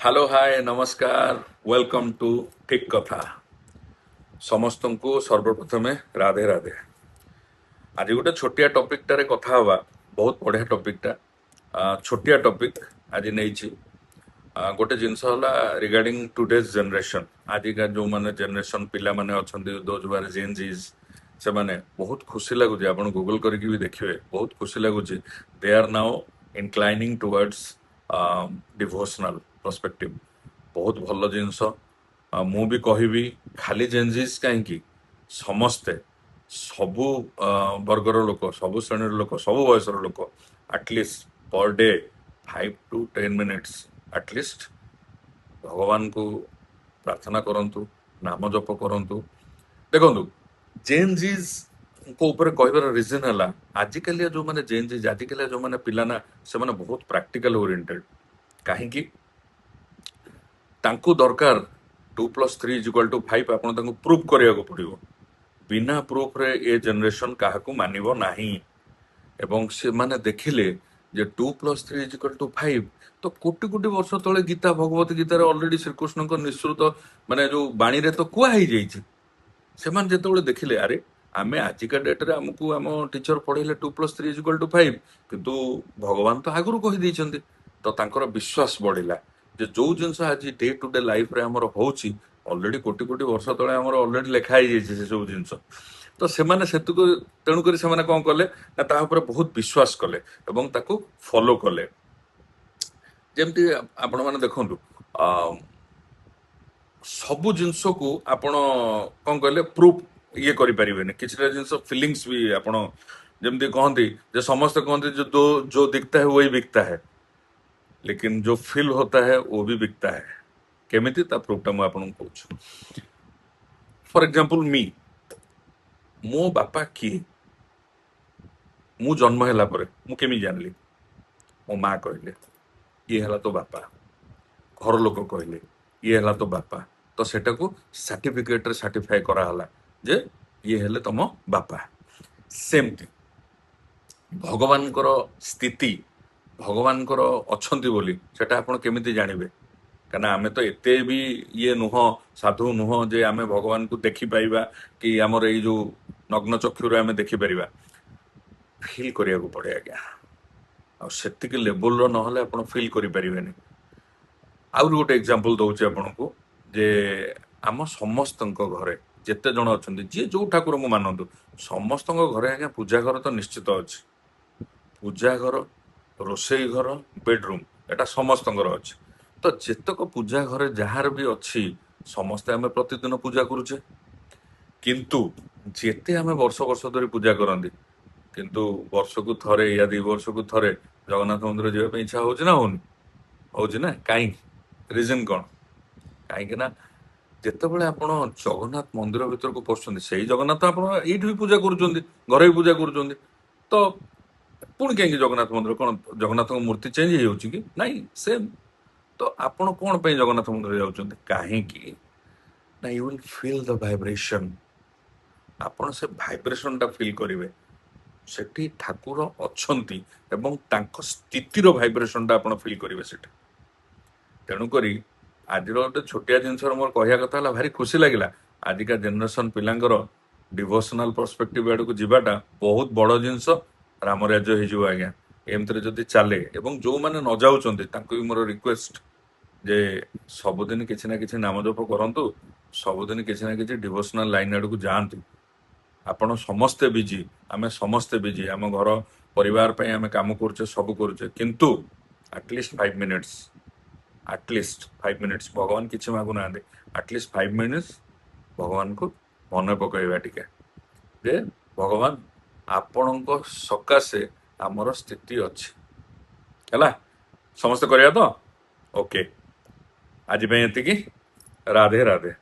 Hello hi नमस्कार welcome to ठीक कथा समस्त को सर्वप्रथमे राधे राधे। आज गोटे छोटिया टॉपिक टारे कथा हवा बहुत बढ़िया टॉपिकटा छोटिया टॉपिक आज नहीं गोटे जिनस होला रिगार्डिंग टुडेज जनरेशन आजिका जो माने जनरेशन पिला माने अछंती दोज बार जेनजीज से माने बहुत खुशी लगुच आप गूगल करके भी देखिए बहुत खुशी लगुच they are now inclining towards devotional perspective बहुत भल जिनस मु भी कहबी खाली जेनजीज कहीं समस्ते सबु वर्गर लोक सबु श्रेणीर लोक सबु बयसर लोक at least per day 5 to 10 minutes at least भगवान को प्रार्थना करंतु नाम जप करंतु देखंतु जेनजीज को ऊपर कहबार रिजन है आजिकल जो मैंने जेनजीज आजिकल जो मैंने पिला ना से माने बहुत प्रैक्टिकल ओरिएंटेड कहीं तांकु दरकार 2+3=5 आपण तांकु प्रूफ करिया को पड़िबो बिना प्रूफ रे ए जनरेशन काहाकू मानिबो नाही एवं से माने देखिले जे 2+3=5 तो कोटि कोटि वर्ष तले गीता भगवत गीता रे ऑलरेडी श्रीकृष्ण को निश्रुत माने जो बाणी रे तो कुआ ही जाइछि से माने जेतबेले देखिले अरे आमे आजिका डेट रे हमकू हम टीचर पढ़ेले 2+3=5 किंतु भगवान तो आगुरु कहि दैछन्ति तो तांकर विश्वास बढ़िला जे जो जिनस आज डे टू डे लाइफ रे हमर होउछि ऑलरेडी कोटि कोटि वर्ष तले हमर ऑलरेडी लिखा ही जाइछि से सब जिनस तो सेमाने सेतुको तेणु करी सेमाने कोन कले ना ता ऊपर बहुत विश्वास कले एवं ताकू फॉलो कले जेमती आपण माने देखंतु ସବୁ ଜିନିଷକୁ ଆପଣ କଣ କହିଲେ ପ୍ରୁଫ ଇଏ କରିପାରିବେନି କିଛିଟା ଜିନିଷ ଫିଲିଙ୍ଗସ୍ ବି ଆପଣ ଯେମିତି କହନ୍ତି ଯେ ସମସ୍ତେ କହନ୍ତି जो दिखता है वही बिकता है लेकिन जो फील होता है वो भी बिकता है केमिति ता प्रूफटा ମୁଁ ଆପଣଙ୍କୁ କହୁଛି फॉर एग्जांपल मी ମୋ ବାପା କିଏ ମୁଁ ଜନ୍ମ ହେଲା ପରେ ମୁଁ କେମିତି ଜାଣିଲି ମୋ ମା କହିଲେ ଇଏ ହେଲା ତ ବାପା घर लोक कहले ये हला तो बापा तो सेटा को सर्टिफिकेट रे सर्टिफाई करा हला जे ये हेले तम बापा सेमती भगवान स्थिति भगवान अछंती बोली सेटा आपण केमिति जानिबे कना आमे तो एते भी ये नुह साधु नुह जे आमे भगवान को देखि पाइबा कि हमर ए जो नग्न चक्षुरे आमे देखि परिबा फील करिया को पड़े आज्ञा आ सेतिक लेवल रो नहले आपण फील करि परिबेनी आउर गोटे एग्जांपल दउछि आपनको जे आम समस्त घरे जेते जन अछंती जे जो ठाकुर को मानंतु समस्त घरे आज्ञा पूजा घर तो निश्चित अछि पूजा घर रोषेई घर बेडरूम एटा समस्त अछि तो जेतक पूजा घर जहार भी अछि समस्ते आमे प्रतिदिन पूजा करूछे किंतु जेते आमे वर्ष वर्ष धरि पूजा करंदी किंतु वर्ष को थरे या 2 वर्ष को थरे जगन्नाथ मंदिर जेबा पे इच्छा होछि ना होछि ना काई रिजन कौन कहीं ना जितेबाला आप जगन्नाथ मंदिर भीतर को पशुंट से जगन्नाथ आप भी पूजा करुँच घरे भी पूजा करुँच तो पुणी कहीं जगन्नाथ मंदिर कौन जगन्नाथ मूर्ति चेंज हो कि नहीं सेम तो आपण कौन पे जगन्नाथ मंदिर जाऊँ कहीं ना you will feel the vibration आपण से वाइब्रेशन टा फील करेंगे सेठी ठाकुर अच्छी एवं तांको स्थितिर वाइब्रेशन टा आपण फील करेंगे सेठी तेणुक आज गोटे छोटिया जिनस मोर कहया कथा है भारी खुशी लगे आजिका जेनेरेशन पिलांकर डिवोशनल पर्सपेक्टिव आड़ को जीवाटा बहुत बड़ जिनस राम राज्य हो आज्ञा एमती जदि चले एवं जो मैंने न जाऊँ मोर रिक्वेस्ट जे सबुदिन किसी ना किसी नाम जप करूँ सबुदिन किसी ना किसी डिवोशनल लाइन आड़ को जातु आपण समस्ते बिजी आम समस्ते बिजी आम घर परिवार आम कम करुचे सब करुचे किंतु एटलिस्ट 5 minutes एटलिस्ट 5 minutes भगवान किसी मागु ना एटलिस्ट 5 minutes भगवान को मन पकड़ा टिके जे भगवान आपण सकाशे आमर स्थिति अच्छी है समस्त करिया तो ओके आज एति राधे राधे।